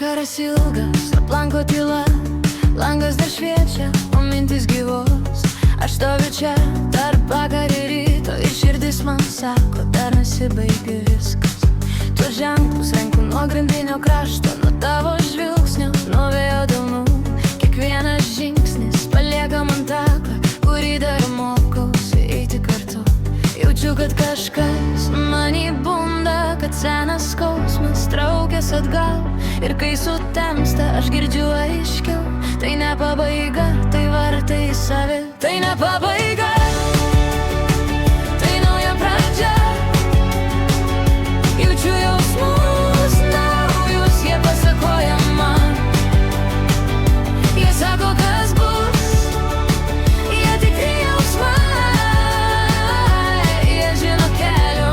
Vakaras ilgas, aplanko tyla, langas dar šviečia, o mintis gyvos. Aš stoviu čia tarp vakar ir ryto ir širdis man sako, dar nesibaigė viskas. Tuos ženklus renku nuo grandinio krašto, nuo tavo žvilgsnio, nuo vėjo delnų. Kiekvienas žingsnis palieka man taką, kurį dar mokausi eiti kartu. Jaučiu, kad kažkas manį bunda, kad senas skausmas traukės atgal. Ir kai sutemsta, aš girdžiu aiškiau, tai ne pabaiga, tai vartai į save. Tai ne pabaiga, tai nauja pradžia. Jaučiu jausmus naujus, jie pasakoja man. Jie sako, kas bus, jie tikri jausmai. Jie žino kelių,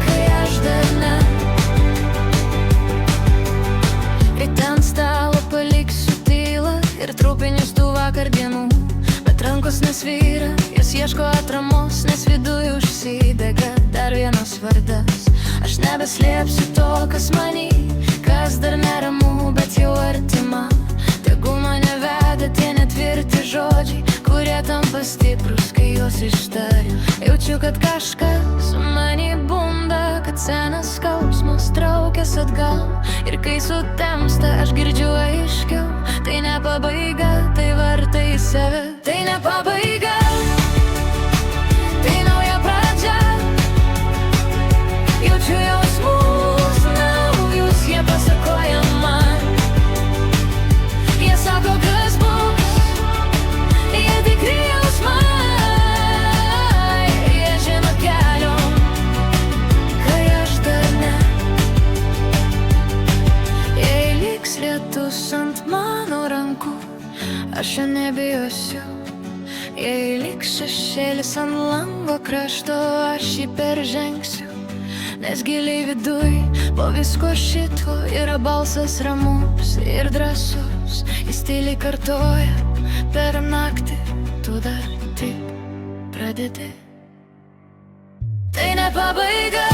kai aš dar ne. Ryte ant stalo paliksiu tylą ir trupinius tų vakar dienų. Bet rankos nesvyra, jas ieško atramos, nes viduj užsidega dar vienas vardas. Aš nebeslėpsiu to, kas manį, kas dar neramu, bet jau artima. Tegul mane veda tie netvirti žodžiai, kurie tampa stiprus, kai juos ištariu. Jaučiu, kad kažkas manį bunda, kad senas skausmas traukės atgal. Ir kai sutemsta, aš girdžiu aiškiau, tai ne pabaiga, tai vartai į save. Tai ne pabaiga, tai nauja pradžia. Jaučiu jausmus naujus, jie pasakoja man. Jie sako, kas bus, jie tikri jausmai. Jie žino kelių, kai aš dar ne. Jei liks lietus ant mano rankų, aš jo nebijosiu. Jei liks šešėlis ant lango krašto, aš jį peržengsiu. Nes giliai viduj, po visko šito, yra balsas ramus ir drąsus. Jis tyliai kartoja per naktį, tu dar tik pradedi. Tai ne pabaiga,